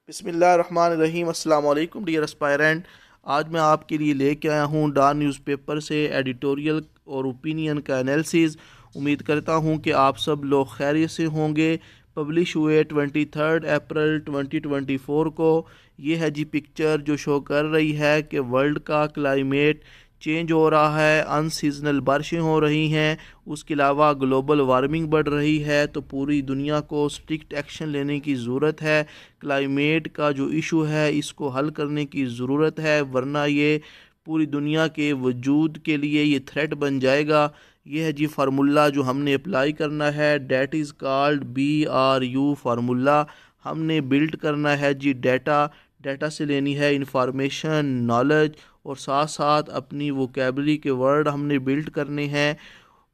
बिस्मिल्लाहिर्रहमानिर्रहीम। अस्सलाम वालेकुम डियर एस्पायरेंट। आज मैं आपके लिए लेके आया हूँ डॉन न्यूज़पेपर से एडिटोरियल और ओपिनियन का एनालिसिस। उम्मीद करता हूँ कि आप सब लोग खैरियत से होंगे। पब्लिश हुए 23 अप्रैल 2024 को। ये है जी पिक्चर जो शो कर रही है कि वर्ल्ड का क्लाइमेट चेंज हो रहा है, अनसीजनल बारिशें हो रही हैं, उसके अलावा ग्लोबल वार्मिंग बढ़ रही है। तो पूरी दुनिया को स्ट्रिक्ट एक्शन लेने की ज़रूरत है। क्लाइमेट का जो इशू है इसको हल करने की ज़रूरत है, वरना ये पूरी दुनिया के वजूद के लिए ये थ्रेट बन जाएगा। ये है जी फार्मूला जो हमने अप्लाई करना है, that is called BRU formula. हमने बिल्ड करना है जी डाटा। डाटा से लेनी है इंफॉर्मेशन, नॉलेज, और साथ साथ अपनी वोकेबलरी के वर्ड हमने बिल्ड करने हैं।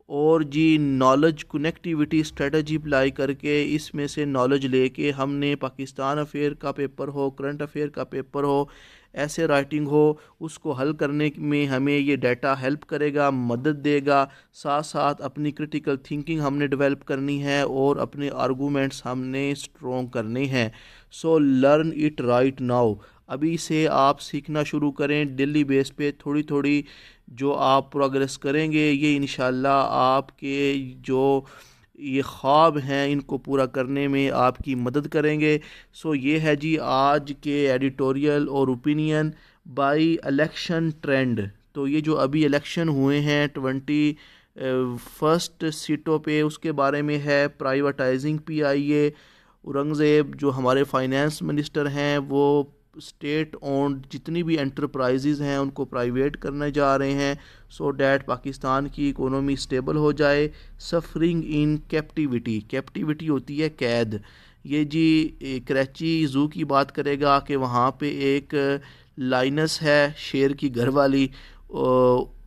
और जी नॉलेज कनेक्टिविटी स्ट्रेटजी अप्लाई करके इसमें से नॉलेज लेके हमने पाकिस्तान अफेयर का पेपर हो, करंट अफेयर का पेपर हो, ऐसे राइटिंग हो, उसको हल करने में हमें ये डाटा हेल्प करेगा, मदद देगा। साथ साथ अपनी क्रिटिकल थिंकिंग हमने डेवलप करनी है और अपने आर्गूमेंट्स हमने स्ट्रॉन्ग करने हैं। So learn it right now. अभी से आप सीखना शुरू करें। डेली बेस पे थोड़ी थोड़ी जो आप प्रोग्रेस करेंगे ये इंशाल्लाह आपके जो ये ख्वाब हैं इनको पूरा करने में आपकी मदद करेंगे। सो ये है जी आज के एडिटोरियल और ओपिनियन बाय इलेक्शन ट्रेंड। तो ये जो अभी इलेक्शन हुए हैं 21 सीटों पे, उसके बारे में है। प्राइवेटाइजिंग PIA, औरंगज़ेब जो हमारे फाइनेंस मिनिस्टर हैं वो स्टेट ओन्ड जितनी भी एंटरप्राइजेज़ हैं उनको प्राइवेट करने जा रहे हैं, सो डैट पाकिस्तान की इकोनॉमी स्टेबल हो जाए। सफरिंग इन कैप्टिविटी, कैप्टिविटी होती है कैद। ये जी कराची ज़ू की बात करेगा कि वहाँ पे एक लाइनस है शेर की घर वाली,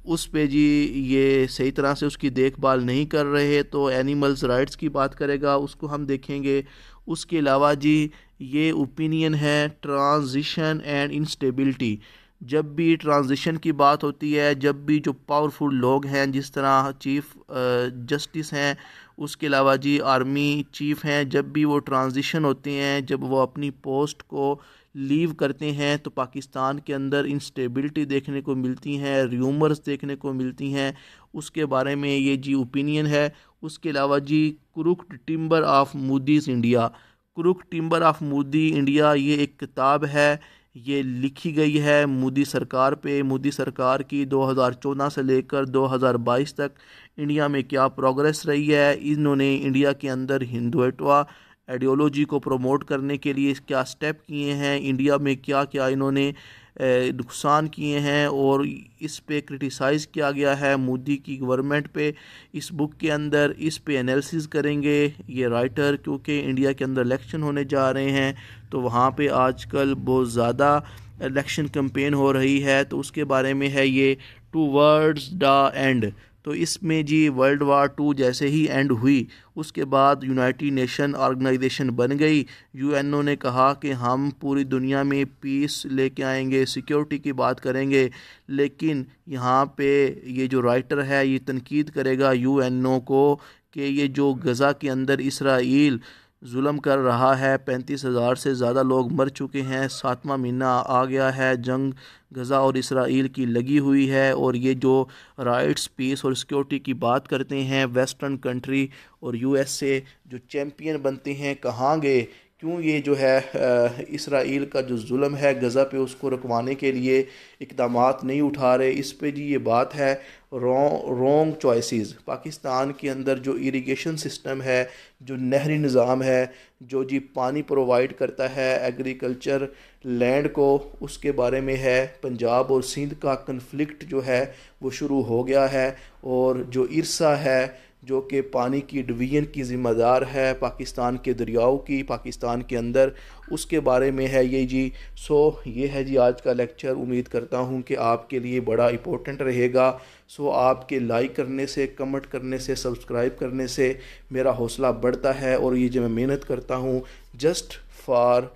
उस पे जी ये सही तरह से उसकी देखभाल नहीं कर रहे, तो एनिमल्स राइट्स की बात करेगा, उसको हम देखेंगे। उसके अलावा जी ये ओपिनियन है ट्रांजिशन एंड इंस्टेबिलिटी। जब भी ट्रांजिशन की बात होती है, जब भी जो पावरफुल लोग हैं जिस तरह चीफ जस्टिस हैं, उसके अलावा जी आर्मी चीफ हैं, जब भी वो ट्रांजिशन होते हैं, जब वो अपनी पोस्ट को लीव करते हैं तो पाकिस्तान के अंदर इंस्टेबिलिटी देखने को मिलती हैं, र्यूमर्स देखने को मिलती हैं। उसके बारे में ये जी ओपिनियन है। उसके अलावा जी crooked timber of Moody's India, crook timber of Modi India, ये एक किताब है। ये लिखी गई है मोदी सरकार पे। मोदी सरकार की 2014 से लेकर 2022 तक इंडिया में क्या प्रोग्रेस रही है, इन्होंने इंडिया के अंदर हिंदुत्व आइडियोलॉजी को प्रमोट करने के लिए क्या स्टेप किए हैं, इंडिया में क्या क्या इन्होंने नुकसान किए हैं, और इस पे क्रिटिसाइज़ किया गया है मोदी की गवर्नमेंट पे। इस बुक के अंदर इस पे एनालिसिस करेंगे ये राइटर, क्योंकि इंडिया के अंदर इलेक्शन होने जा रहे हैं तो वहाँ पे आजकल बहुत ज़्यादा इलेक्शन कैंपेन हो रही है, तो उसके बारे में है ये टूवर्ड्स द एंड। तो इसमें जी वर्ल्ड वार 2 जैसे ही एंड हुई उसके बाद यूनाइटेड नेशन ऑर्गेनाइजेशन बन गई। UNO ने कहा कि हम पूरी दुनिया में पीस लेके आएंगे, सिक्योरिटी की बात करेंगे। लेकिन यहाँ पे ये जो राइटर है ये तनकीद करेगा UNO को कि ये जो गज़ा के अंदर इसराइल जुल्म कर रहा है, 35,000 से ज़्यादा लोग मर चुके हैं, 7वां महीना आ गया है, जंग गज़ा और इसराइल की लगी हुई है। और ये जो राइट्स, पीस और सिक्योरिटी की बात करते हैं, वेस्टर्न कंट्री और USA जो चैम्पियन बनते हैं कहाँ गए? क्यों ये जो है इसराइल का जो जुल्म है गज़ा पे उसको रुकवाने के लिए इकदाम नहीं उठा रहे? इस पे जी ये बात है रॉन्ग चॉइसेस। पाकिस्तान के अंदर जो इरिगेशन सिस्टम है, जो नहरी निज़ाम है, जो जी पानी प्रोवाइड करता है एग्रीकल्चर लैंड को, उसके बारे में है। पंजाब और सिंध का कन्फ्लिक्ट जो है वो शुरू हो गया है, और जो इरसा है जो कि पानी की डिवीज़न की ज़िम्मेदार है पाकिस्तान के दरियाओं की, पाकिस्तान के अंदर, उसके बारे में है ये जी। सो ये है जी आज का लेक्चर। उम्मीद करता हूँ कि आपके लिए बड़ा इम्पोर्टेंट रहेगा। सो आपके लाइक करने से, कमेंट करने से, सब्सक्राइब करने से मेरा हौसला बढ़ता है, और ये जो मैं मेहनत करता हूँ जस्ट फॉर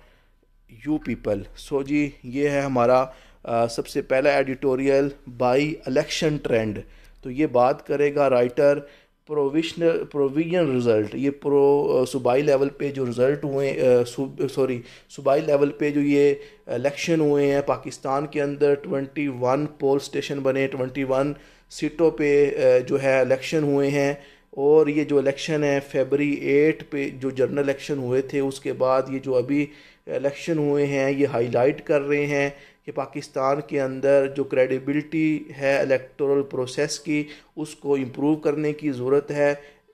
यू पीपल। सो जी ये है हमारा सबसे पहला एडिटोरियल बाय इलेक्शन ट्रेंड। तो ये बात करेगा राइटर प्रोविजन रिज़ल्ट, ये सूबाई लेवल पे जो रिज़ल्ट हुए, सूबाई लेवल पे जो ये इलेक्शन हुए हैं पाकिस्तान के अंदर, 21 पोल स्टेशन बने, 21 सीटों पे जो है इलेक्शन हुए हैं। और ये जो इलेक्शन है फरवरी 8 पे जो जनरल इलेक्शन हुए थे, उसके बाद ये जो अभी इलेक्शन हुए हैं ये हाईलाइट कर रहे हैं कि पाकिस्तान के अंदर जो क्रेडिबिलिटी है इलेक्टोरल प्रोसेस की, उसको इम्प्रूव करने की ज़रूरत है।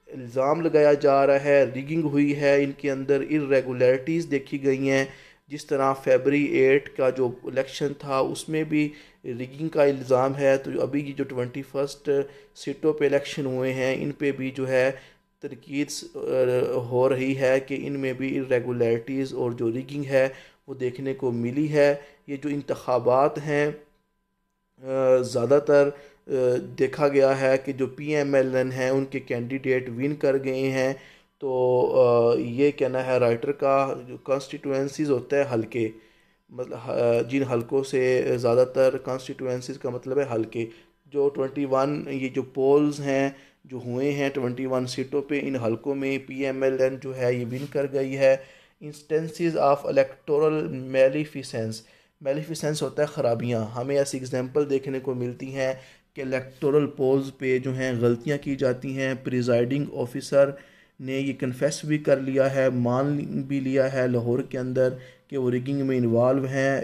इल्ज़ाम लगाया जा रहा है रिगिंग हुई है, इनके अंदर इरेगुलरिटीज़ देखी गई हैं। जिस तरह फरवरी 8 का जो इलेक्शन था उसमें भी रिगिंग का इल्ज़ाम है, तो अभी की जो 21 सीटों पे इलेक्शन हुए हैं इन पे भी जो है तनकीद हो रही है कि इनमें भी इरेगुलरिटीज़ और जो रिगिंग है वो देखने को मिली है। ये जो इंतखाबात हैं ज़्यादातर देखा गया है कि जो PMLN हैं उनके कैंडिडेट विन कर गए हैं। तो ये कहना है राइटर का, जो कॉन्स्टिट्यूंसीज़ होता है हलके, मतलब जिन हलकों से ज़्यादातर कॉन्स्टिट्यूंसीज़ का मतलब है हलके, जो 21 ये जो पोल्स हैं जो हुए हैं 21 सीटों पे, इन हलकों में PMLN जो है ये विन कर गई है। इंस्टेंसेस ऑफ इलेक्टोरल मेलिफिसेंस, मेलिफिसेंस होता है ख़राबियाँ, हमें ऐसी एग्जांपल देखने को मिलती हैं कि इलेक्टोरल पोल्स पे जो हैं गलतियाँ की जाती हैं। प्रिजाइडिंग ऑफिसर ने ये कन्फेस भी कर लिया है, मान भी लिया है लाहौर के अंदर कि वो रिगिंग में इन्वॉल्व हैं,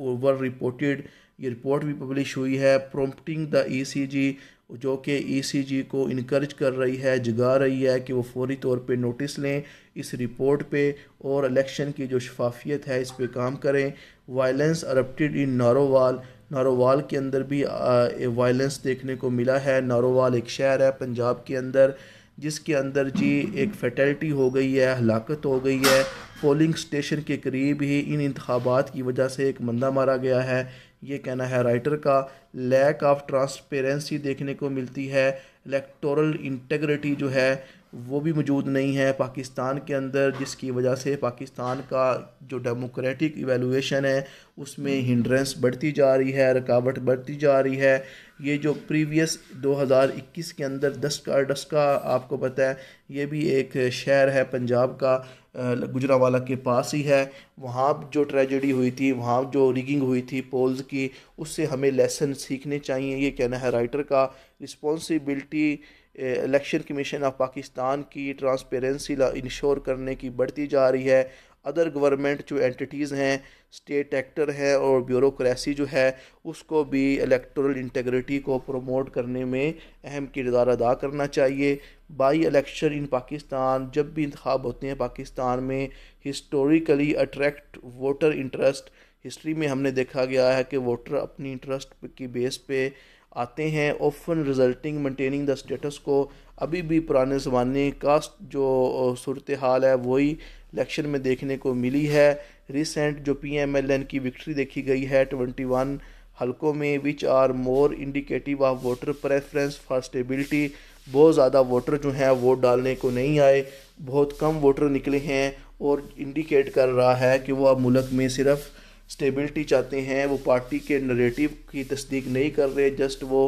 ओवर रिपोर्टेड, ये रिपोर्ट भी पब्लिश हुई है। प्रोम्प्टिंग द ECG, जो कि ECG को इनकरेज कर रही है, जगा रही है कि वो फौरी तौर पे नोटिस लें इस रिपोर्ट पे और इलेक्शन की जो शफाफियत है इस पे काम करें। वायलेंस अरप्टेड इन नारोवाल, नारोवाल के अंदर भी वायलेंस देखने को मिला है। नारोवाल एक शहर है पंजाब के अंदर जिसके अंदर जी एक फैटलिटी हो गई है, हलाकत हो गई है। पोलिंग स्टेशन के करीब ही इन इंतखाबात की वजह से एक बंदा मारा गया है, ये कहना है राइटर का। लैक ऑफ ट्रांसपेरेंसी देखने को मिलती है, इलेक्टोरल इंटेग्रिटी जो है वो भी मौजूद नहीं है पाकिस्तान के अंदर, जिसकी वजह से पाकिस्तान का जो डेमोक्रेटिक इवेलुएशन है उसमें हिंड्रेंस बढ़ती जा रही है, रुकावट बढ़ती जा रही है। ये जो प्रीवियस 2021 के अंदर डस्का आपको पता है, ये भी एक शहर है पंजाब का, गुजरांवाला के पास ही है। वहाँ जो ट्रेजेडी हुई थी, वहाँ जो रिगिंग हुई थी पोल्स की, उससे हमें लेसन सीखने चाहिए, ये कहना है राइटर का। Responsibility election commission of Pakistan की ट्रांसपेरेंसी इंश्योर करने की बढ़ती जा रही है। अदर गवर्नमेंट जो एंटिटीज़ हैं, स्टेट एक्टर हैं और ब्यूरोक्रेसी जो है उसको भी इलेक्टोरल इंटेग्रिटी को प्रमोट करने में अहम किरदार अदा करना चाहिए। बाई इलेक्शन इन पाकिस्तान, जब भी इंतखाब होते हैं पाकिस्तान में, historically attract voter interest. History में हमने देखा गया है कि वोटर अपनी इंटरेस्ट की बेस पे आते हैं। Often resulting maintaining the status को, अभी भी पुराने ज़माने का जो सूरत हाल है वही इलेक्शन में देखने को मिली है। रिसेंट जो PMLN की विक्ट्री देखी गई है 21 हलकों में, which are more indicative of voter preference for stability. बहुत ज़्यादा वोटर जो हैं वोट डालने को नहीं आए, बहुत कम वोटर निकले हैं और इंडिकेट कर रहा है कि वो अब मुल्क में सिर्फ स्टेबिलिटी चाहते हैं, वो पार्टी के नरेटिव की तस्दीक नहीं कर रहे, जस्ट वो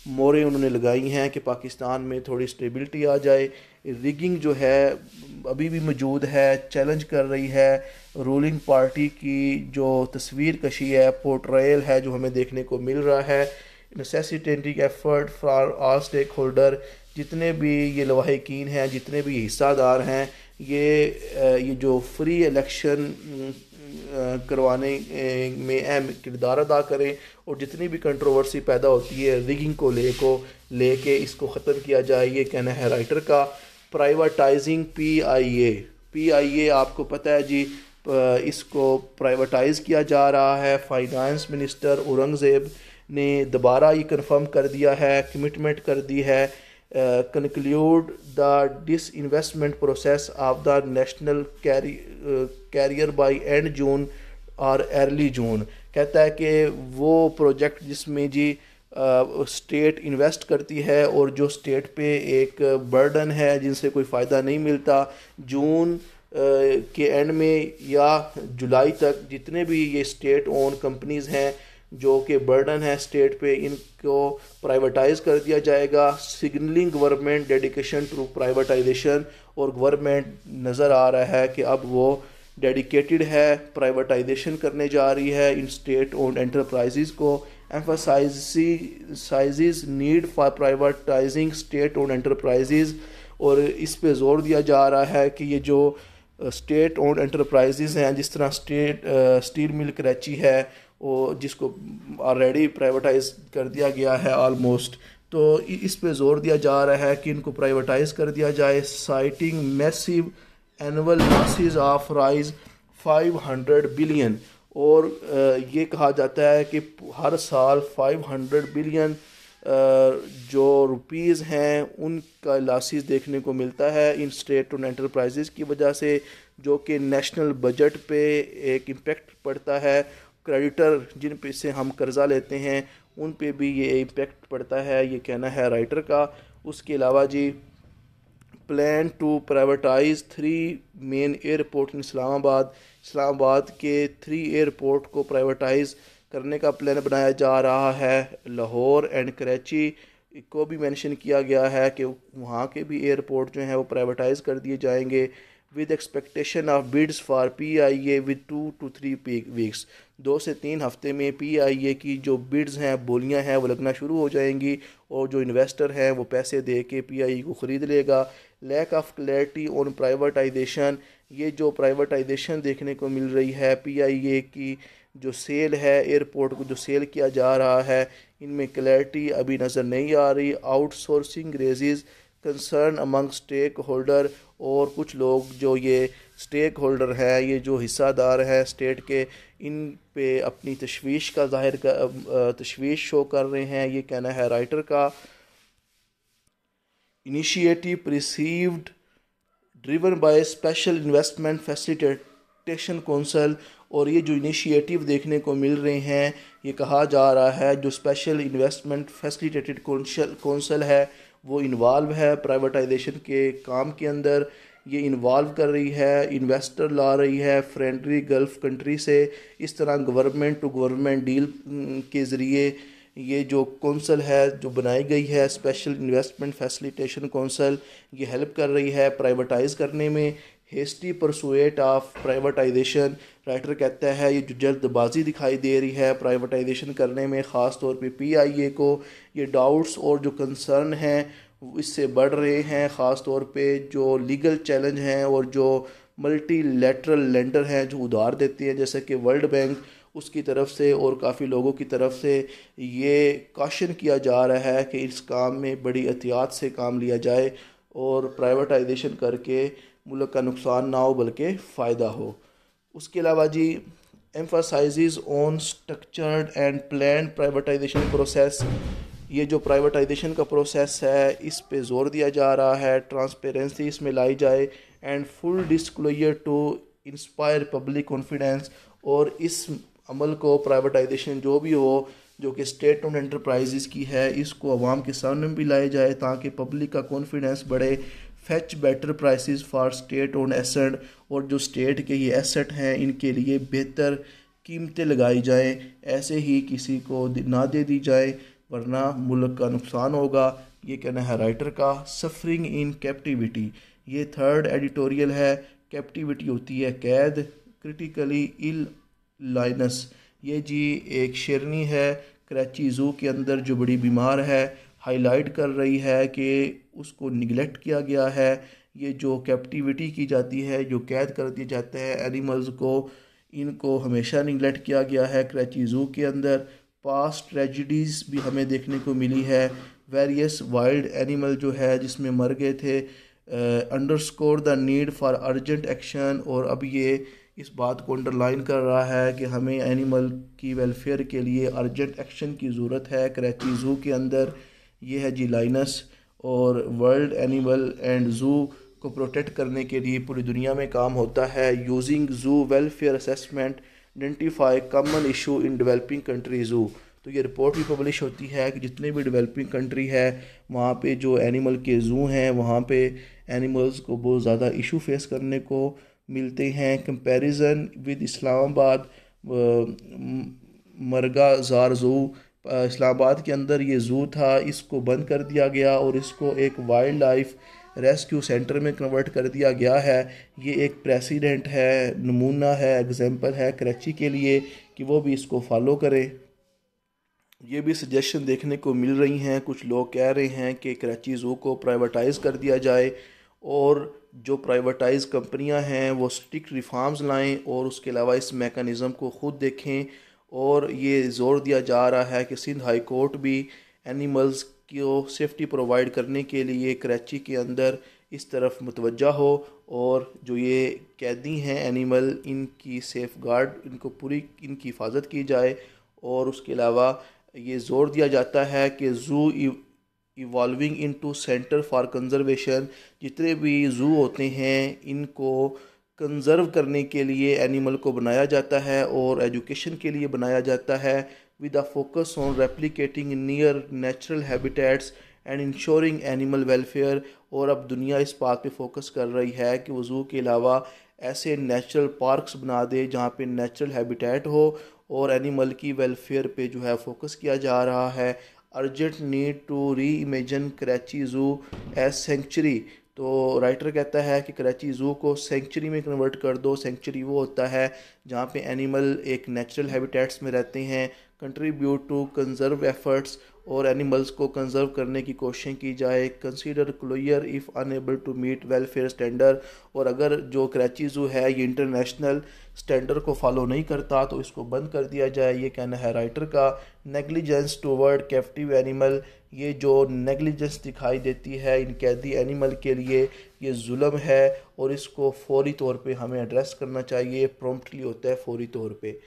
मोहरें उन्होंने लगाई हैं कि पाकिस्तान में थोड़ी स्टेबिलिटी आ जाए। रिगिंग जो है अभी भी मौजूद है, चैलेंज कर रही है रूलिंग पार्टी की जो तस्वीर कशी है, पोर्ट्रेयल है जो हमें देखने को मिल रहा है। Necessitating effort for all stakeholder, जितने भी ये लवाहिकीन हैं, जितने भी हिस्सादार हैं, ये जो फ्री इलेक्शन करवाने में अहम किरदार अदा करें और जितनी भी कंट्रोवर्सी पैदा होती है रिगिंग को लेके इसको ख़त्म किया जाए, ये कहना है राइटर का। प्राइवेटाइजिंग PIA आपको पता है जी, इसको प्राइवेटाइज़ किया जा रहा है। फाइनेंस मिनिस्टर औरंगज़ेब ने दोबारा ये कंफर्म कर दिया है, कमिटमेंट कर दी है। Conclude the disinvestment process of the national carrier by end June और अर्ली जून। कहता है कि वो प्रोजेक्ट जिसमें जी स्टेट इन्वेस्ट करती है और जो स्टेट पे एक बर्डन है जिनसे कोई फ़ायदा नहीं मिलता, जून के एंड में या जुलाई तक जितने भी ये स्टेट ओन कंपनीज़ हैं जो कि बर्डन है स्टेट पे, इनको प्राइवेटाइज कर दिया जाएगा। Signalling government dedication to privatisation, और गवर्नमेंट नज़र आ रहा है कि अब वो डेडिकेटेड है, प्राइवेटाइजेशन करने जा रही है इन स्टेट ओन्ड एंटरप्राइजेज को। Emphasises need for privatising state owned enterprises, और इस पे ज़ोर दिया जा रहा है कि ये जो स्टेट ओन्ड एंटरप्राइजेज हैं, जिस तरह स्टील मिल कराची है, और जिसको ऑलरेडी प्राइवेटाइज कर दिया गया है ऑलमोस्ट, तो इस पे ज़ोर दिया जा रहा है कि इनको प्राइवेटाइज कर दिया जाए। Citing massive annual losses of rise 500 billion, और ये कहा जाता है कि हर साल 500 बिलियन जो रुपीज़ हैं उनका लॉसेस देखने को मिलता है इन स्टेट ओन्ड एंटरप्राइजेज़ की वजह से, जो कि नेशनल बजट पे एक इम्पेक्ट पड़ता है। क्रेडिटर जिन पे से हम कर्ज़ा लेते हैं उन पे भी ये इम्पेक्ट पड़ता है, ये कहना है राइटर का। उसके अलावा जी, plan to privatise 3 main airport in Islamabad के 3 एयरपोर्ट को प्राइवेटाइज करने का प्लान बनाया जा रहा है। लाहौर एंड कराची को भी मेंशन किया गया है कि वहाँ के भी एयरपोर्ट जो हैं वो प्राइवेटाइज कर दिए जाएंगे, with expectation of bids for PIA with 2 to 3 weeks. 2 से 3 हफ्ते में PIA की जो बिड्स हैं, बोलियां हैं, वो लगना शुरू हो जाएंगी, और जो इन्वेस्टर हैं वो पैसे दे के PIA को ख़रीद लेगा। Lack of clarity on privatisation, ये जो प्राइवेटाइजेशन देखने को मिल रही है, PIA की जो सेल है, एयरपोर्ट को जो सेल किया जा रहा है, इनमें क्लैरिटी अभी नज़र नहीं आ रही। Outsourcing raises concern among stakeholder, और कुछ लोग जो ये स्टेक होल्डर हैं, ये जो हिस्सादार हैं स्टेट के, इन पे अपनी तशवीश शो कर रहे हैं, ये कहना है राइटर का। Initiative received driven by special investment facilitation council, और ये जो इनिशिएटिव देखने को मिल रहे हैं, ये कहा जा रहा है जो स्पेशल इन्वेस्टमेंट फैसिलिटेटेड काउंसिल है वो इन्वॉल्व है प्राइवेटाइजेशन के काम के अंदर। ये इन्वॉल्व कर रही है, इन्वेस्टर ला रही है फ्रेंडली गल्फ़ कंट्री से। इस तरह गवर्नमेंट टू गवर्नमेंट डील के ज़रिए ये जो कौंसल है जो बनाई गई है, स्पेशल इन्वेस्टमेंट फैसिलिटेशन कौंसल, ये हेल्प कर रही है प्राइवेटाइज़ करने में। Hasty pursuit of privatisation, writer कहता है ये जो जल्दबाजी दिखाई दे रही है प्राइवेटाइजेशन करने में, ख़ास तौर पे PIA को, ये डाउट्स और जो कंसर्न हैं इससे बढ़ रहे हैं। ख़ास तौर पे जो लीगल चैलेंज हैं और जो मल्टीलैटरल लेंडर हैं जो उधार देते हैं, जैसे कि वर्ल्ड बैंक, उसकी तरफ से और काफ़ी लोगों की तरफ से ये कॉशन किया जा रहा है कि इस काम में बड़ी एहतियात से काम लिया जाए और प्राइवेटाइजेशन करके मुल्क का नुकसान ना हो बल्कि फ़ायदा हो। उसके अलावा जी, emphasises on structured and plan privatisation process, ये जो प्राइवेटाइजेशन का प्रोसेस है इस पे ज़ोर दिया जा रहा है, ट्रांसपेरेंसी इसमें लाई जाए, and full disclosure to inspire public confidence, और इस अमल को प्राइवेटाइजेशन जो भी हो जो कि स्टेट ओन्ड एंटरप्राइजेज़ की है, इसको अवाम के सामने भी लाए जाए ताकि पब्लिक का कॉन्फिडेंस बढ़े। Fetch better prices for state owned asset, और जो स्टेट के ये एसेट हैं इनके लिए बेहतर कीमतें लगाई जाएं, ऐसे ही किसी को ना दे दी जाए वरना मुल्क का नुकसान होगा, ये कहना है राइटर का। सफरिंग इन कैप्टिविटी, ये 3rd एडिटोरियल है। कैप्टिविटी होती है कैद, क्रिटिकली इल लाइनस, ये जी एक शेरनी है कराची ज़ू के अंदर जो बड़ी बीमार है, हाईलाइट कर रही है कि उसको निगलेक्ट किया गया है। ये जो कैप्टिविटी की जाती है, जो कैद कर दिए जाते हैं एनिमल्स को, इनको हमेशा निगलेक्ट किया गया है कराची ज़ू के अंदर। पास्ट ट्रेजिडीज़ भी हमें देखने को मिली है, वेरियस वाइल्ड एनिमल जो है जिसमें मर गए थे। Underscore the need for urgent action, और अब ये इस बात को अंडरलाइन कर रहा है कि हमें एनिमल की वेलफेयर के लिए अर्जेंट एक्शन की ज़रूरत है कराची ज़ू के अंदर। ये है जी लाइनस, और वर्ल्ड एनिमल एंड ज़ू को प्रोटेक्ट करने के लिए पूरी दुनिया में काम होता है। Using zoo welfare assessment identify common issue in developing country zoo, तो ये रिपोर्ट भी पब्लिश होती है कि जितने भी डेवलपिंग कंट्री है वहाँ पे जो एनिमल के ज़ू हैं वहाँ पे एनिमल्स को बहुत ज़्यादा इशू फेस करने को मिलते हैं। कंपैरिजन विद इस्लामाबाद मरगा ज़ार ज़ू इस्लामाबाद के अंदर ये ज़ू था, इसको बंद कर दिया गया और इसको एक वाइल्ड लाइफ रेस्क्यू सेंटर में कन्वर्ट कर दिया गया है। ये एक प्रेसिडेंट है, नमूना है, एग्जाम्पल है कराची के लिए कि वो भी इसको फॉलो करें। ये भी सजेशन देखने को मिल रही हैं, कुछ लोग कह रहे हैं कि कराची ज़ू को प्राइवेटाइज़ कर दिया जाए और जो प्राइवेटाइज कंपनियां हैं वो स्ट्रिक्ट रिफॉर्म्स लाएं और उसके अलावा इस मेकनिज़म को ख़ुद देखें। और ये ज़ोर दिया जा रहा है कि सिंध हाई कोर्ट भी एनिमल्स को सेफ्टी प्रोवाइड करने के लिए कराची के अंदर इस तरफ मुतवज्जा हो और जो ये कैदी हैं एनिमल, इनकी सेफ़ गार्ड, इनको पूरी इनकी हिफाजत की जाए। और उसके अलावा ये ज़ोर दिया जाता है कि zoo evolving into centre for conservation, जितने भी ज़ू होते हैं इनको कंज़र्व करने के लिए एनिमल को बनाया जाता है और एजुकेशन के लिए बनाया जाता है, with a focus on replicating near natural habitats and ensuring animal welfare. और अब दुनिया इस बात पे फोकस कर रही है कि वो ज़ू के अलावा ऐसे नेचुरल पार्क्स बना दे जहाँ पे नेचुरल हैबिटेट हो और एनिमल की वेलफेयर पे जो है फोकस किया जा रहा है। Urgent need to reimagine Karachi zoo as sanctuary. तो राइटर कहता है कि कराची ज़ू को सेंचुरी में कन्वर्ट कर दो। सेंचुरी वो होता है जहाँ पे एनिमल एक नेचुरल हैबिटेट्स में रहते हैं। कंट्रीब्यूट टू कंजर्व एफर्ट्स, और एनिमल्स को कंजर्व करने की कोशिश की जाए। Consider closure if unable to meet welfare standard, और अगर जो कराची ज़ू है ये इंटरनेशनल स्टैंडर्ड को फॉलो नहीं करता तो इसको बंद कर दिया जाए, ये कहना है राइटर का। नेग्लिजेंस टूवर्ड कैप्टिव एनिमल, ये जो नेग्लिजेंस दिखाई देती है इन कैदी एनिमल के लिए, ये जुल्म है और इसको फौरी तौर पे हमें एड्रेस करना चाहिए। प्रॉम्प्टली होता है फौरी तौर पे।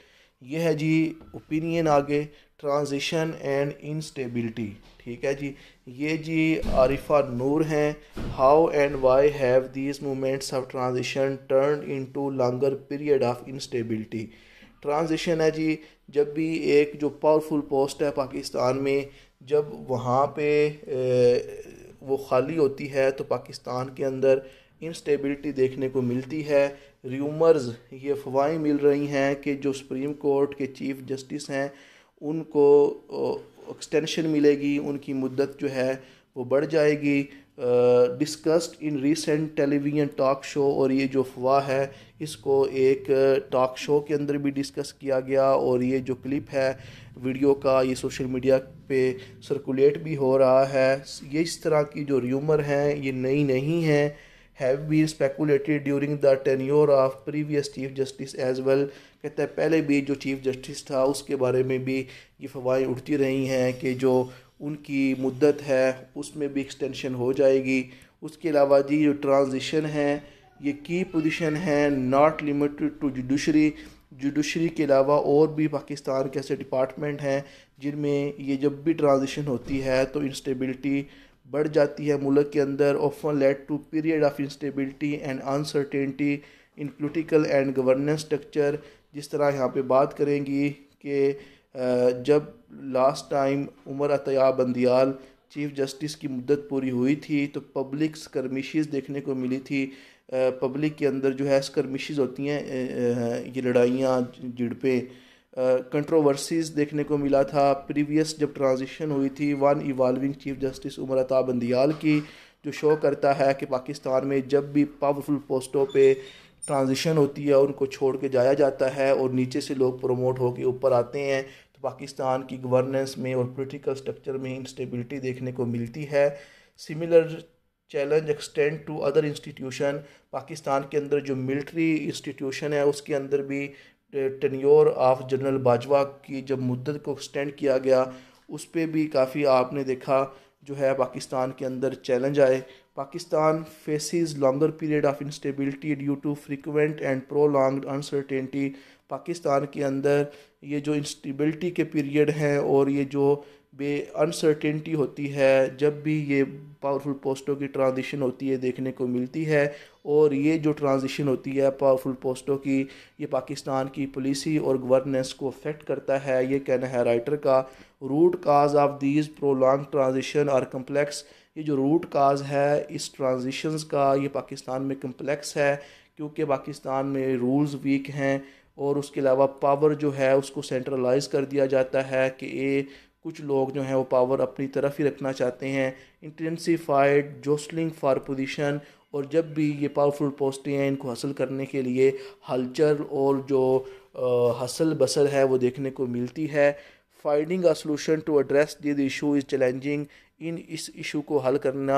ये है जी ओपिनियन। आगे ट्रांजिशन एंड इंस्टेबिलिटी, ठीक है जी। ये जी आरिफा नूर हैं। How and why have these movements of transition turn into longer period of instability. Transition है जी, जब भी एक जो पावरफुल पोस्ट है पाकिस्तान में, जब वहाँ पे वो खाली होती है तो पाकिस्तान के अंदर इंस्टेबिलिटी देखने को मिलती है। र्यूमर्स, ये अफवाहें मिल रही हैं कि जो सुप्रीम कोर्ट के चीफ जस्टिस हैं उनको एक्सटेंशन मिलेगी, उनकी मुद्दत जो है वो बढ़ जाएगी। Discussed in recent television talk show, और ये जो अफवाह है इसको एक टॉक शो के अंदर भी डिस्कस किया गया और ये जो क्लिप है वीडियो का ये सोशल मीडिया पे सर्कुलेट भी हो रहा है। ये इस तरह की जो र्यूमर हैं ये नई नहीं हैं। Have been speculated during the tenure of previous chief justice as well. कहता है पहले भी जो चीफ जस्टिस था उसके बारे में भी ये अफवाहें उठती रही हैं कि जो उनकी मुद्दत है उसमें भी एक्सटेंशन हो जाएगी। उसके अलावा जी जो ट्रांजिशन है ये की पोजीशन है not limited to judiciary. Judiciary के अलावा और भी पाकिस्तान के ऐसे डिपार्टमेंट हैं जिनमें ये जब भी ट्रांजिशन होती है तो इंस्टेबिलिटी बढ़ जाती है मुल्क के अंदर। Often led to period of instability and uncertainty in political and governance structure. जिस तरह यहाँ पे बात करेंगी कि जब last time Umar Ata Bandial chief justice की मुद्दत पूरी हुई थी तो पब्लिक स्कर्मिशेस देखने को मिली थी। पब्लिक के अंदर जो है स्कर्मिशेस होती हैं, ये लड़ाइयाँ झड़पें, कंट्रोवर्सीज देखने को मिला था। प्रीवियस जब ट्रांजिशन हुई थी one इवाल्विंग chief justice Umar Ata Bandial की, जो शो करता है कि पाकिस्तान में जब भी पावरफुल पोस्टों पे ट्रांजिशन होती है उनको छोड़ के जाया जाता है और नीचे से लोग प्रमोट होकर ऊपर आते हैं, तो पाकिस्तान की गवर्नेंस में और पॉलिटिकल स्ट्रक्चर में इंस्टेबिलिटी देखने को मिलती है। Similar challenge extend to other institution. Pakistan के अंदर जो मिलिट्री इंस्टीट्यूशन है उसके अंदर भी टेन्योर ऑफ जनरल बाजवा की जब मुद्दत को एक्सटेंड किया गया उस पर भी काफ़ी आपने देखा जो है पाकिस्तान के अंदर चैलेंज आए। Pakistan faces longer period of instability due to frequent and prolonged uncertainty. Pakistan के अंदर ये जो इंस्टेबिलिटी के पीरियड हैं और ये जो अनसर्टेनिटी होती है जब भी ये पावरफुल पोस्टों की ट्रांजिशन होती है देखने को मिलती है। और ये जो ट्रांजिशन होती है पावरफुल पोस्टों की, ये पाकिस्तान की पॉलिसी और गवर्नेंस को अफेक्ट करता है, ये कहना है राइटर का। Root cause of these prolong transition और कम्प्लेक्स। ये जो रूट काज है इस ट्रांजिशंस का ये पाकिस्तान में कम्प्लेक्स है क्योंकि पाकिस्तान में रूल्स वीक हैं और उसके अलावा पावर जो है उसको सेंट्रलाइज कर दिया जाता है कि ये कुछ लोग जो हैं वो पावर अपनी तरफ ही रखना चाहते हैं। इंटेंसिफाइड जोस्लिंग फॉर पोजीशन, और जब भी ये पावरफुल पोस्टें हैं इनको हासिल करने के लिए हलचल और जो हसल बसल है वो देखने को मिलती है। Finding a solution to address this issue is challenging, इस इशू को हल करना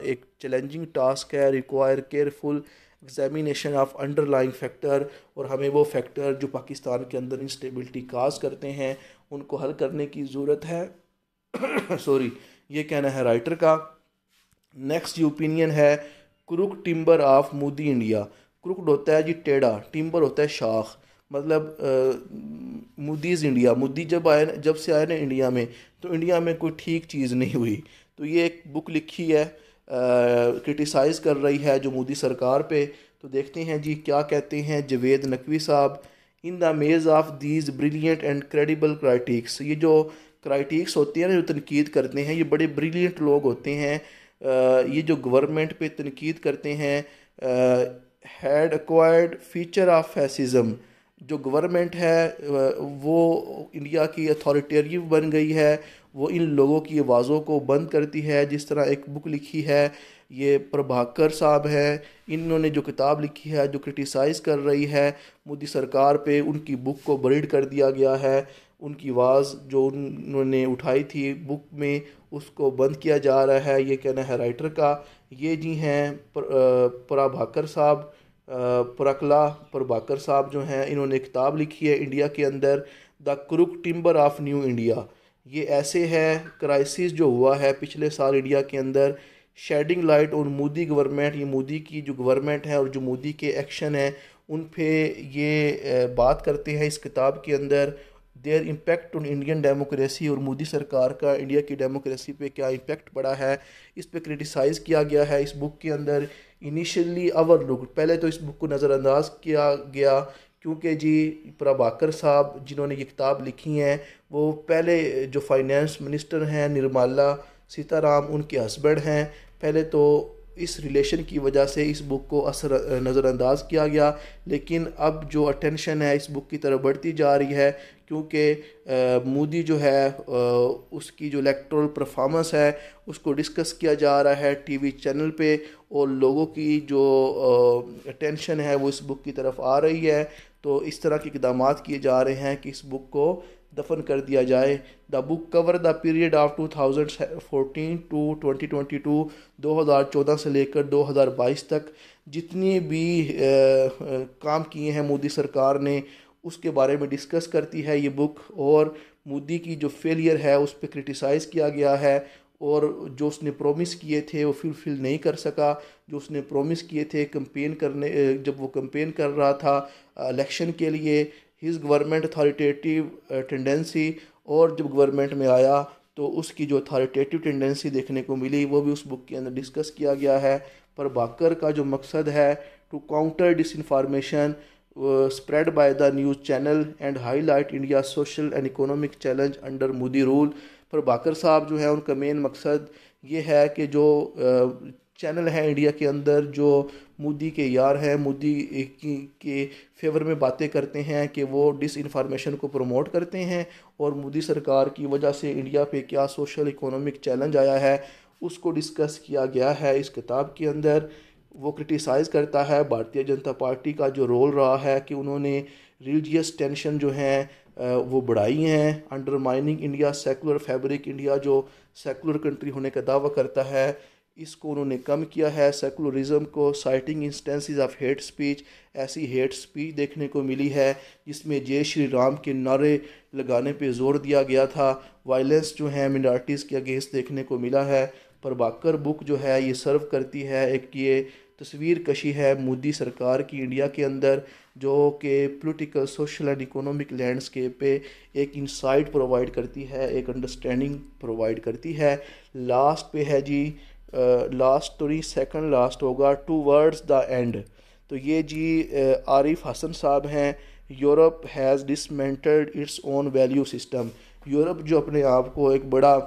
एक चैलेंजिंग टास्क है। Require careful examination of underlying factor, और हमें वो फैक्टर जो पाकिस्तान के अंदर इंस्टेबिलिटी काज करते हैं उनको हल करने की ज़रूरत है। सॉरी, ये कहना है राइटर का। नेक्स्ट ये ओपिनियन है crooked timber of Modi India. Crooked होता है जी टेढ़ा, टिम्बर होता है शाख, मतलब मोदीज़ इंडिया। मोदी जब से आए ना इंडिया में, तो इंडिया में कोई ठीक चीज़ नहीं हुई। तो ये एक बुक लिखी है, क्रिटिसाइज़ कर रही है जो मोदी सरकार पे। तो देखते हैं जी क्या कहते हैं Javed Naqvi sahab. In the maze of these brilliant and credible critics, ये जो क्राइटिक्स होते हैं ना, जो तनकीद करते हैं, ये बड़े ब्रिलियंट लोग होते हैं। ये जो गवर्नमेंट पे तनकीद करते हैं, had acquired feature of fascism. जो गवर्नमेंट है वो इंडिया की अथॉरिटेरियन बन गई है, वो इन लोगों की आवाज़ों को बंद करती है। जिस तरह एक बुक लिखी है, ये प्रभाकर साहब है, इन्होंने जो किताब लिखी है जो क्रिटिसाइज़ कर रही है मोदी सरकार पे, उनकी बुक को बरीड कर दिया गया है। उनकी आवाज़ जो उन्होंने उठाई थी बुक में उसको बंद किया जा रहा है, ये कहना है राइटर का। ये जी हैं प्रभाकर साहब, प्रभाकर साहब जो हैं, इन्होंने किताब लिखी है इंडिया के अंदर the crooked timber of new India. ये ऐसे है क्राइसिस जो हुआ है पिछले साल इंडिया के अंदर, shedding light on Modi government. ये मोदी की जो गवर्नमेंट है और जो मोदी के एक्शन है उन पे ये बात करते हैं इस किताब के अंदर। Their impact on Indian democracy, और मोदी सरकार का इंडिया की डेमोक्रेसी पे क्या इम्पेक्ट पड़ा है, इस पे क्रिटिसाइज़ किया गया है इस बुक के अंदर। इनिशियली ओवरलुक्ड, पहले तो इस बुक को नज़रअंदाज किया गया क्योंकि जी प्रभाकर साहब जिन्होंने ये किताब लिखी हैं वो पहले जो फाइनेंस मिनिस्टर हैं निर्मला सीताराम उनके हस्बैंड हैं। पहले तो इस रिलेशन की वजह से इस बुक को नज़रअंदाज किया गया, लेकिन अब जो अटेंशन है इस बुक की तरफ बढ़ती जा रही है क्योंकि मोदी जो है उसकी जो इलेक्टोरल परफॉर्मेंस है उसको डिस्कस किया जा रहा है टीवी चैनल पे, और लोगों की जो अटेंशन है वो इस बुक की तरफ आ रही है। तो इस तरह के इक़दाम किए जा रहे हैं कि इस बुक को दफन कर दिया जाए। The book cover the period of 2014 to 2022, 2014 से लेकर 2022 तक जितनी भी काम किए हैं मोदी सरकार ने उसके बारे में डिस्कस करती है ये बुक। और मोदी की जो फेलियर है उस पर क्रिटिसाइज़ किया गया है, और जो उसने प्रॉमिस किए थे वो फुलफिल नहीं कर सका। जो उसने प्रॉमिस किए थे कैंपेन करने, जब वो कैंपेन कर रहा था इलेक्शन के लिए, हिज गवर्नमेंट अथॉरिटेटिव टेंडेंसी, और जब गवर्नमेंट में आया तो उसकी जो अथॉरिटेटिव टेंडेंसी देखने को मिली वो भी उस बुक के अंदर डिस्कस किया गया है। पर बाकर का जो मकसद है to counter disinformation spread by the news channel and highlight India social and economic challenge under Modi rule. पर बाकर साहब जो है उनका मेन मकसद ये है कि जो चैनल है इंडिया के अंदर जो मोदी के यार हैं, मोदी के फेवर में बातें करते हैं कि वो डिस इन्फॉर्मेशन को प्रमोट करते हैं, और मोदी सरकार की वजह से इंडिया पे क्या सोशल इकोनॉमिक चैलेंज आया है उसको डिस्कस किया गया है इस किताब के अंदर। वो क्रिटिसाइज़ करता है भारतीय जनता पार्टी का जो रोल रहा है कि उन्होंने रिलीजियस टेंशन जो हैं वो बढ़ाई हैं, undermining India secular fabric. India जो सेकुलर कंट्री होने का दावा करता है इसको उन्होंने कम किया है, सेकुलरिज्म को। Citing instances of hate speech, ऐसी हेट स्पीच देखने को मिली है जिसमें जय श्री राम के नारे लगाने पे जोर दिया गया था। वायलेंस जो है मिनॉरिटीज़ के अगेंस्ट देखने को मिला है। पर बाकर बुक जो है ये सर्व करती है एक ये तस्वीर कशी है मोदी सरकार की इंडिया के अंदर, जो कि political social and economic landscape पे एक इंसाइट प्रोवाइड करती है, एक अंडरस्टैंडिंग प्रोवाइड करती है। लास्ट पे है जी लास्ट स्टोरी, सेकंड लास्ट होगा टूवर्ड्स द एंड। तो ये जी आरिफ हसन साहब हैं। Europe has dismantled its own value system. Europe जो अपने आप को एक बड़ा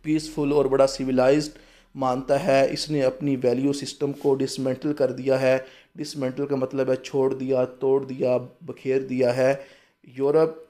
पीसफुल और बड़ा सिविलाइज्ड मानता है। इसने अपनी वैल्यू सिस्टम को डिसमेंटल कर दिया है। डिसमेंटल का मतलब है छोड़ दिया, तोड़ दिया, बखेर दिया है। Europe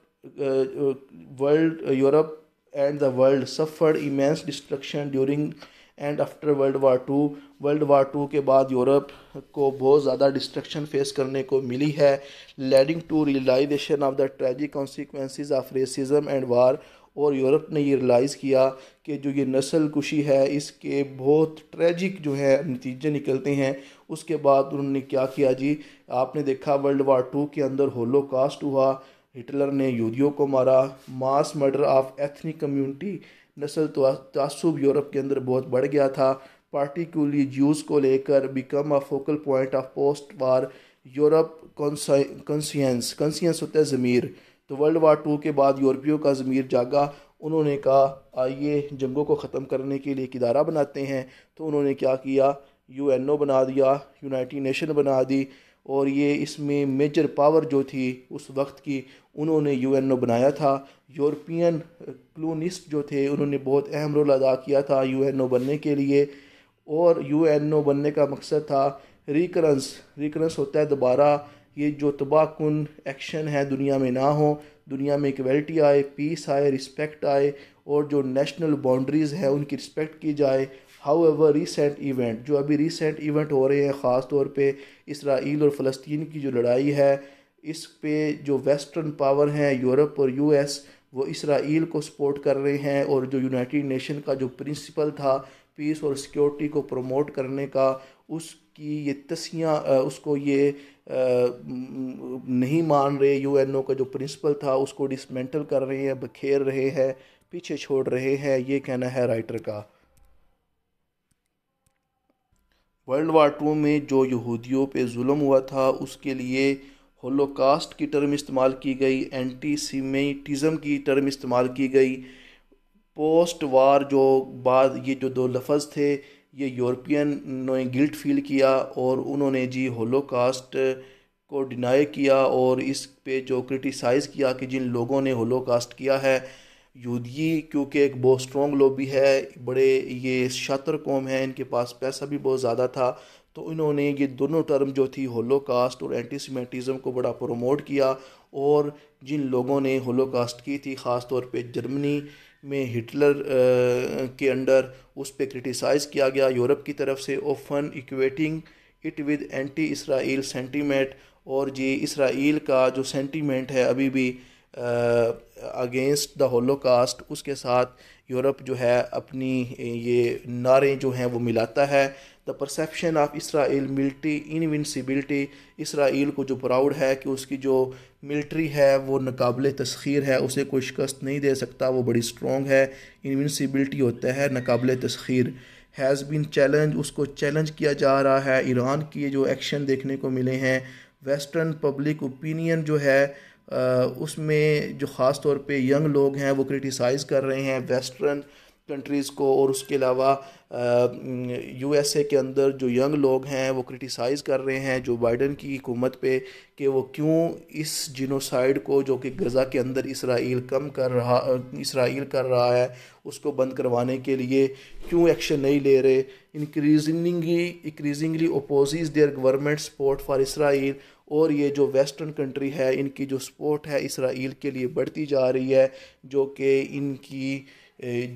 Europe and the world suffered immense destruction during and after world war 2। World war 2 के बाद यूरोप को बहुत ज़्यादा डिस्ट्रक्शन फेस करने को मिली है, leading to realisation of the tragic consequences of racism and war. और यूरोप ने ये रियलाइज़ किया कि जो ये नस्ल कुशी है इसके बहुत ट्रेजिक जो है नतीजे निकलते हैं। उसके बाद उन्होंने क्या किया जी, आपने देखा वर्ल्ड वार 2 के अंदर होलोकास्ट हुआ, हिटलर ने यहूदियों को मारा, mass murder of ethnic community, नस्ल तासुब यूरोप के अंदर बहुत बढ़ गया था। पार्टिकुलरली ज्यूज़ को लेकर become a focal point of post war Europe conscience. Conscience होता है ज़मीर। तो वर्ल्ड वार 2 के बाद यूरोपियों का ज़मीर जागा। उन्होंने कहा आइए जंगों को ख़त्म करने के लिए एक इदारा बनाते हैं। तो उन्होंने क्या किया, यूएनओ बना दिया, यूनाइटेड नेशन बना दी। और ये इसमें मेजर पावर जो थी उस वक्त की, उन्होंने यूएनओ बनाया था। यूरोपियन क्लूनिस्ट जो थे उन्होंने बहुत अहम रोल अदा किया था यूएनओ बनने के लिए। और यूएनओ बनने का मकसद था रिकरेंस। रिकरेंस होता है दोबारा, ये जो तबाहकुन एक्शन है दुनिया में ना हो, दुनिया में इक्वलिटी आए, पीस आए, रिस्पेक्ट आए, और जो नेशनल बाउंड्रीज़ है उनकी रिस्पेक्ट की जाए। हाउ एवर रिसेंट इवेंट, जो अभी रिसेंट इवेंट हो रहे हैं ख़ास तौर पे इसराइल और फ़लस्तीन की जो लड़ाई है, इस पे जो वेस्टर्न पावर हैं यूरोप और यूएस, वो इसराइल को सपोर्ट कर रहे हैं। और जो यूनाइटेड नेशन का जो प्रिंसिपल था पीस और सिक्योरिटी को प्रमोट करने का, उसकी ये तसियाँ उसको ये नहीं मान रहे। यूएनओ का जो प्रिंसिपल था उसको डिसमेंटल कर रहे हैं, बखेर रहे हैं, पीछे छोड़ रहे हैं, ये कहना है राइटर का। वर्ल्ड वार 2 में जो यहूदियों पे जुल्म हुआ था उसके लिए होलोकास्ट की टर्म इस्तेमाल की गई, एंटी सीमेटिज़म की टर्म इस्तेमाल की गई। पोस्ट वार जो बाद ये जो दो लफ्ज़ थे, ये यूरोपियन ने गिल्ट फील किया और उन्होंने जी होलोकास्ट को डिनाई किया और इस पे जो क्रिटिसाइज़ किया कि जिन लोगों ने होलोकास्ट किया है, यहूदी क्योंकि एक बहुत स्ट्रॉन्ग लॉबी है, बड़े ये शातिर कौम है, इनके पास पैसा भी बहुत ज़्यादा था, तो इन्होंने ये दोनों टर्म जो थी होलोकास्ट और एंटीसेमिटिज़म को बड़ा प्रमोट किया। और जिन लोगों ने होलोकास्ट की थी ख़ास तौर पे जर्मनी में हिटलर के अंडर, उस पर क्रिटिसाइज़ किया गया यूरोप की तरफ से, often equating it with anti Israel sentiment. और जी इसराइल का जो सेंटीमेंट है अभी भी अगेंस्ट द होलोकास्ट, उसके साथ यूरोप जो है अपनी ये नारे जो हैं वो मिलाता है। The perception of Israel military invincibility, Israel को जो प्राउड है कि उसकी जो मिलिट्री है वो नाकाबिले तस्खीर है, उसे कोई शिकस्त नहीं दे सकता, वो बड़ी स्ट्रॉन्ग है। इनविंसिबिलिटी होता है नाकाबिले तस्खीर। हैज़ बीन चैलेंज, उसको चैलेंज किया जा रहा है। ईरान की जो एक्शन देखने को मिले हैं, वेस्टर्न पब्लिक ओपिनियन जो है उसमें जो ख़ास तौर पे यंग लोग हैं वो क्रिटिसाइज़ कर रहे हैं वेस्टर्न कंट्रीज़ को। और उसके अलावा यूएसए के अंदर जो यंग लोग हैं वो क्रिटिसाइज़ कर रहे हैं जो बाइडन की हुकूमत पे कि वो क्यों इस जिनोसाइड को जो कि गज़ा के अंदर इसराइल कर रहा है उसको बंद करवाने के लिए क्यों एक्शन नहीं ले रहे। Increasingly opposes their government support for Israel. और ये जो वेस्टर्न कंट्री है इनकी जो सपोर्ट है इसराइल के लिए बढ़ती जा रही है, जो कि इनकी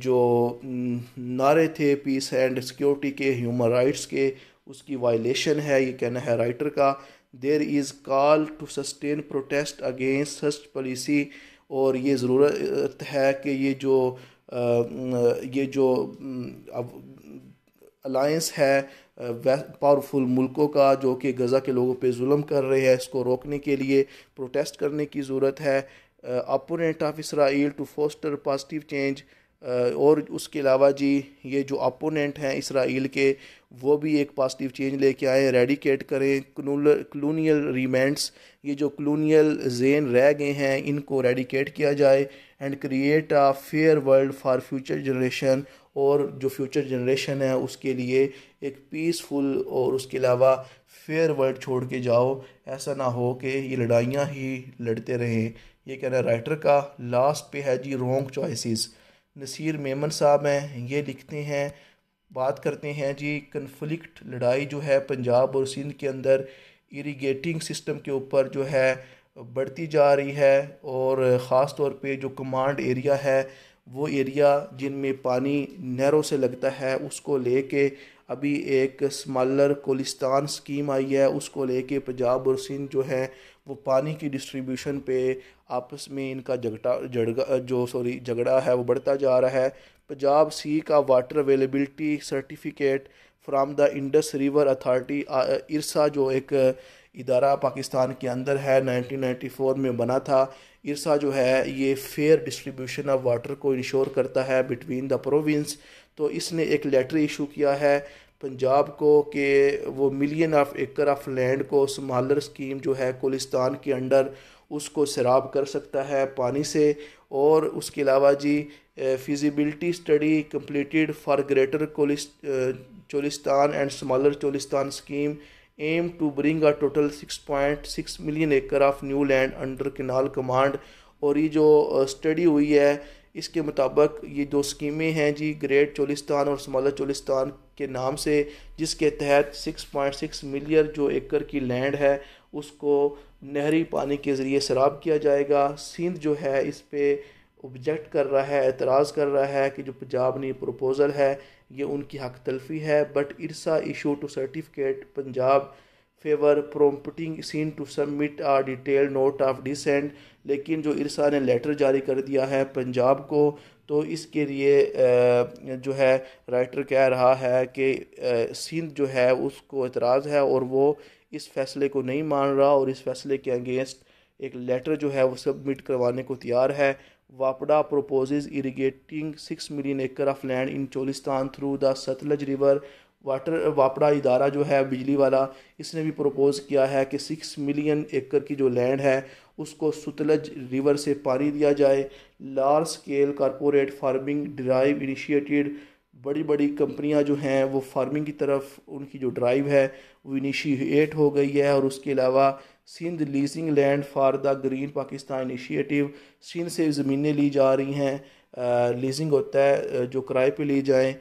जो नारे थे पीस एंड सिक्योरिटी के, ह्यूमन राइट्स के, उसकी वायलेशन है, ये कहना है राइटर का। There is call to sustain protest against such policy. और ये ज़रूरत है कि ये जो अब अलायंस है पावरफुल मुल्कों का जो कि गज़ा के लोगों पे जुल्म कर रहे हैं, इसको रोकने के लिए प्रोटेस्ट करने की ज़रूरत है। Opponent of Israel to foster positive change. और उसके अलावा जी ये जो अपोनेंट हैं इसराइल के वो भी एक पॉजिटिव चेंज लेके आए, रेडिकेट करें क्लूनियल रिमेंट्स, ये जो क्लूनियल जेन रह गए हैं इनको रेडिकेट किया जाए। And create a fair world for future generation. और जो फ्यूचर जनरेशन है उसके लिए एक पीसफुल और उसके अलावा फेयर वर्ल्ड छोड़ के जाओ, ऐसा ना हो कि ये लड़ाइयाँ ही लड़ते रहें। ये कहना राइटर का। लास्ट पे है जी रॉन्ग चॉइसेस। नसीर मेमन साहब हैं, ये लिखते हैं बात करते हैं जी कन्फ्लिक्ट, लड़ाई जो है पंजाब और सिंध के अंदर इरिगेटिंग सिस्टम के ऊपर जो है बढ़ती जा रही है। और ख़ास तौर पे जो कमांड एरिया है, वो एरिया जिनमें पानी नहरों से लगता है, उसको लेके अभी एक स्मॉलर कोलिस्तान स्कीम आई है। उसको लेके पंजाब और सिंध जो है वो पानी की डिस्ट्रीब्यूशन पे आपस में इनका झगड़ा है वो बढ़ता जा रहा है। पंजाब सी का water availability certificate from the Indus river authority, IRSA जो एक इदारा पाकिस्तान के अंदर है, 1994 में बना था। इरसा जो है ये फेयर डिस्ट्रीब्यूशन ऑफ वाटर को इंश्योर करता है बिटवीन द प्रोविंस। तो इसने एक लेटर इशू किया है पंजाब को कि वो मिलियन ऑफ एकड़ ऑफ लैंड को स्मॉलर स्कीम जो है कोलिस्तान के अंडर उसको सैराब कर सकता है पानी से। और उसके अलावा जी feasibility study completed for greater Cholistan and smaller Cholistan scheme aim to bring a total 6.6 million acre of new land under canal command. और ये जो स्टडी हुई है इसके मुताबिक ये दो स्कीमें हैं जी, ग्रेट चोलिस्तान और स्मॉलर चोलिस्तान के नाम से, जिसके तहत 6.6 मिलियन जो एकड़ की लैंड है उसको नहरी पानी के ज़रिए सैराब किया जाएगा। सिंध जो है इस पे ऑब्जेक्ट कर रहा है, एतराज़ कर रहा है कि जो पंजाब ने प्रपोज़ल है ये उनकी हक तलफी है। But IRSA issue to certificate Punjab favour prompting Sindh to submit a detail note of dissent. लेकिन जो इरसा ने लेटर जारी कर दिया है पंजाब को, तो इसके लिए जो है राइटर कह रहा है कि सिंध जो है उसको एतराज़ है और वो इस फैसले को नहीं मान रहा और इस फैसले के अगेंस्ट एक लेटर जो है वो सबमिट करवाने को तैयार है। वापडा proposes irrigating 6 million acre of land in Cholistan through the Sutlej river water. वापडा इदारा जो है बिजली वाला, इसने भी प्रपोज़ किया है कि 6 मिलियन एकड़ की जो लैंड है उसको सतलज रिवर से पानी दिया जाए। Large scale corporate farming drive initiated, बड़ी बड़ी कंपनियां जो हैं वो फार्मिंग की तरफ उनकी जो ड्राइव है वो इनिशिएट हो गई है। और उसके अलावा Sindh leasing land for the green Pakistan initiative, Sindh से ज़मीनें ली जा रही हैं, लीजिंग होता है जो किराए पे ली जाएं।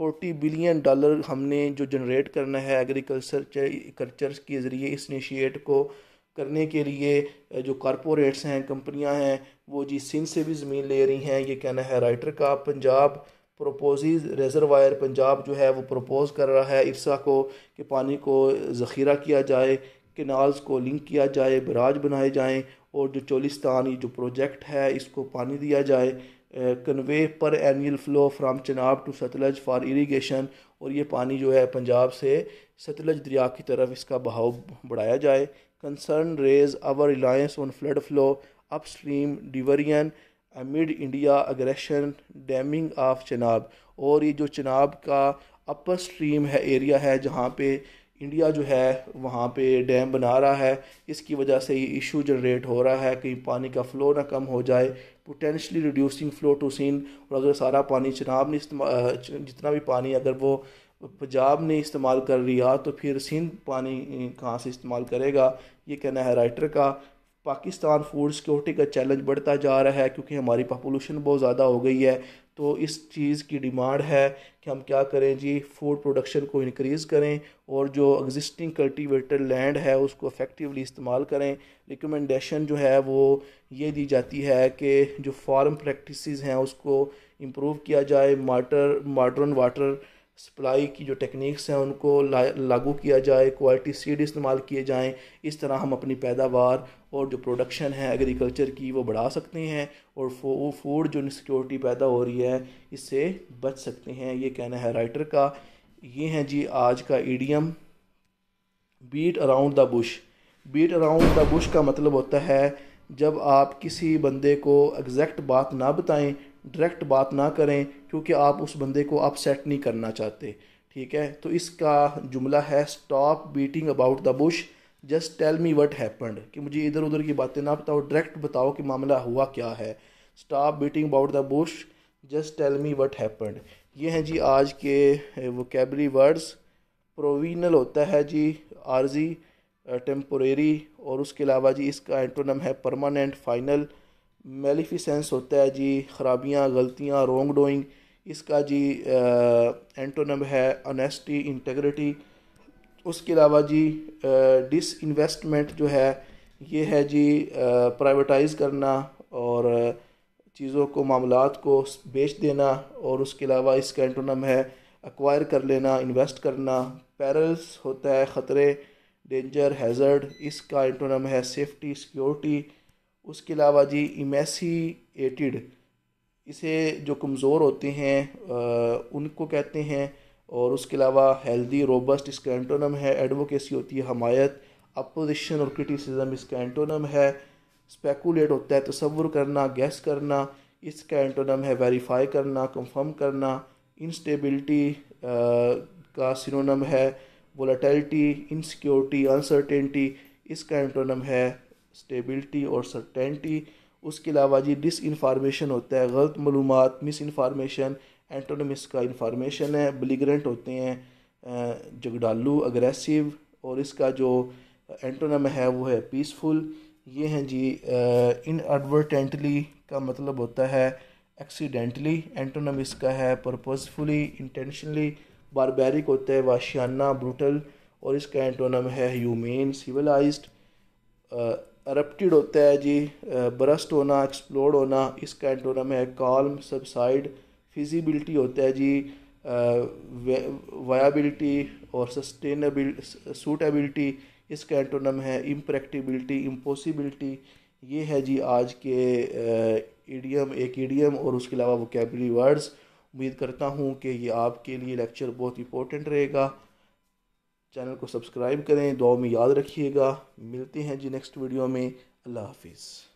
$40 बिलियन हमने जो जनरेट करना है एग्रीकल्चर के ज़रिए इस इनिशिएट को करने के लिए। जो कारपोरेट्स हैं, कंपनियां हैं, वो जी सिंध से भी ज़मीन ले रही हैं, ये कहना है राइटर का। पंजाब प्रोपोजिज रिजर्वायर, पंजाब जो है वो प्रपोज़ कर रहा है इरसा को कि पानी को ज़ख़ीरा किया जाए, केनाल्स को लिंक किया जाए, बराज बनाए जाएं और जो चोलिस्तान ये जो प्रोजेक्ट है इसको पानी दिया जाए। Convey per annual flow from Chenab to Sutlej for irrigation, और ये पानी जो है पंजाब से सतलज दरिया की तरफ इसका बहाव बढ़ाया जाए। Concern raise our reliance on flood flow upstream diversion amid India aggression damming of Chenab. और ये जो चनाब का अपर स्ट्रीम है एरिया है जहाँ पे इंडिया जो है वहाँ पे डैम बना रहा है, इसकी वजह से ये इशू जनरेट हो रहा है कहीं पानी का फ़्लो ना कम हो जाए, potentially reducing flow to Sindh. और अगर सारा पानी चनाब ने जितना भी पानी अगर वो पंजाब ने इस्तेमाल कर लिया तो फिर सिंध पानी कहाँ से इस्तेमाल करेगा, ये कहना है राइटर का। पाकिस्तान फूड सिक्योरिटी का चैलेंज बढ़ता जा रहा है क्योंकि हमारी पॉपुलेशन बहुत ज़्यादा हो गई है। तो इस चीज़ की डिमांड है कि हम क्या करें जी, फूड प्रोडक्शन को इंक्रीज़ करें और जो एग्जिस्टिंग कल्टीवेटेड लैंड है उसको इफ़ेक्टिवली इस्तेमाल करें। रिकमेंडेशन जो है वो ये दी जाती है कि जो फार्म प्रैक्टिसेस हैं उसको इम्प्रूव किया जाए, मॉडर्न वाटर सप्लाई की जो टेक्निक्स हैं उनको लागू किया जाए, क्वालिटी सीड इस्तेमाल किए जाएं। इस तरह हम अपनी पैदावार और जो प्रोडक्शन है एग्रीकल्चर की वो बढ़ा सकते हैं और फूड जो इनसिक्योरिटी पैदा हो रही है इससे बच सकते हैं, ये कहना है राइटर का। ये हैं जी आज का idiom, beat around the bush. Beat around the bush का मतलब होता है जब आप किसी बंदे को एग्जैक्ट बात ना बताएं, डायरेक्ट बात ना करें क्योंकि आप उस बंदे को अपसेट नहीं करना चाहते, ठीक है। तो इसका जुमला है stop beating about the bush, just tell me what happened, कि मुझे इधर उधर की बातें ना बताओ, डायरेक्ट बताओ कि मामला हुआ क्या है। Stop beating about the bush, just tell me what happened. ये हैं जी आज के वोकेबलरी वर्ड्स। प्रोविनल होता है जी आर्जी, टेम्पोरेरी, और उसके अलावा जी इसका एंटोनम है परमानेंट, फाइनल। मेलिफिसेंस होता है जी खराबियाँ, गलतियाँ, रॉन्ग डूइंग, इसका जी एंटोनम है ऑनेस्टी, इंटेग्रिटी। उसके अलावा जी डिसइन्वेस्टमेंट जो है ये है जी प्राइवेटाइज़ करना और चीज़ों को, मामलात को बेच देना। और उसके अलावा इसका एंटोनम है एक्वायर कर लेना, इन्वेस्ट करना। पेरल्स होता है ख़तरे, डेंजर, हैज़र्ड। इसका एंटोनम है सेफ्टी, सिक्योरिटी। उसके अलावा जी इमेसिएटेड, इसे जो कमज़ोर होते हैं उनको कहते हैं। और उसके अलावा हेल्दी, रोबस्ट इसका एंटोनम है। एडवोकेसी होती है हमायत। अपोजिशन और क्रिटिसिज्म इसका एंटोनम है। स्पेकुलेट होता है तसव्वुर करना, गैस करना। इसका एंटोनम है वेरीफाई करना, कंफर्म करना। इंस्टेबिलिटी का सिनोनम है वोलेटिलिटी, इनसिक्योरिटी, अनसर्टेनिटी। इसका एंटोनम है स्टेबिलिटी और सर्टेनिटी। उसके अलावा जी डिस इंफॉर्मेशन होता है गलत मालूमात, मिस इन्फॉर्मेशन। एंटोनम इसका इंफॉर्मेशन है। बिलिग्रेंट होते हैं झगड़ालू, अग्रेसिव। और इसका जो एंटोनम है वो है पीसफुल। ये हैं जी इनएडवर्टेंटली का मतलब होता है एक्सीडेंटली। एंटोनम इसका है पर्पसफुली, इंटेंशनली। बारबेरिक होता है वाशियाना, ब्रूटल। और इसका एंटोनम है ह्यूमेन, सिविलाइज्ड। अरप्टेड होता है जी बरस्ट होना, एक्सप्लोड होना। इसका एंटोनम है कॉल्म, सबसाइड। फिजिबिलिटी होता है जी वायबिलिटी और सस्टेनेबिल, सूटेबिलिटी। इसका एंटोनम है इम्प्रैक्टिबिलिटी, इम्पॉसिबिलिटी। ये है जी आज के ईडियम, एक ईडियम और उसके अलावा वोकैबुलरी वर्ड्स। उम्मीद करता हूँ कि ये आपके लिए लेक्चर बहुत इंपॉर्टेंट रहेगा। चैनल को सब्सक्राइब करें, दुआ में याद रखिएगा। मिलते हैं जी नेक्स्ट वीडियो में। अल्लाह हाफिज़।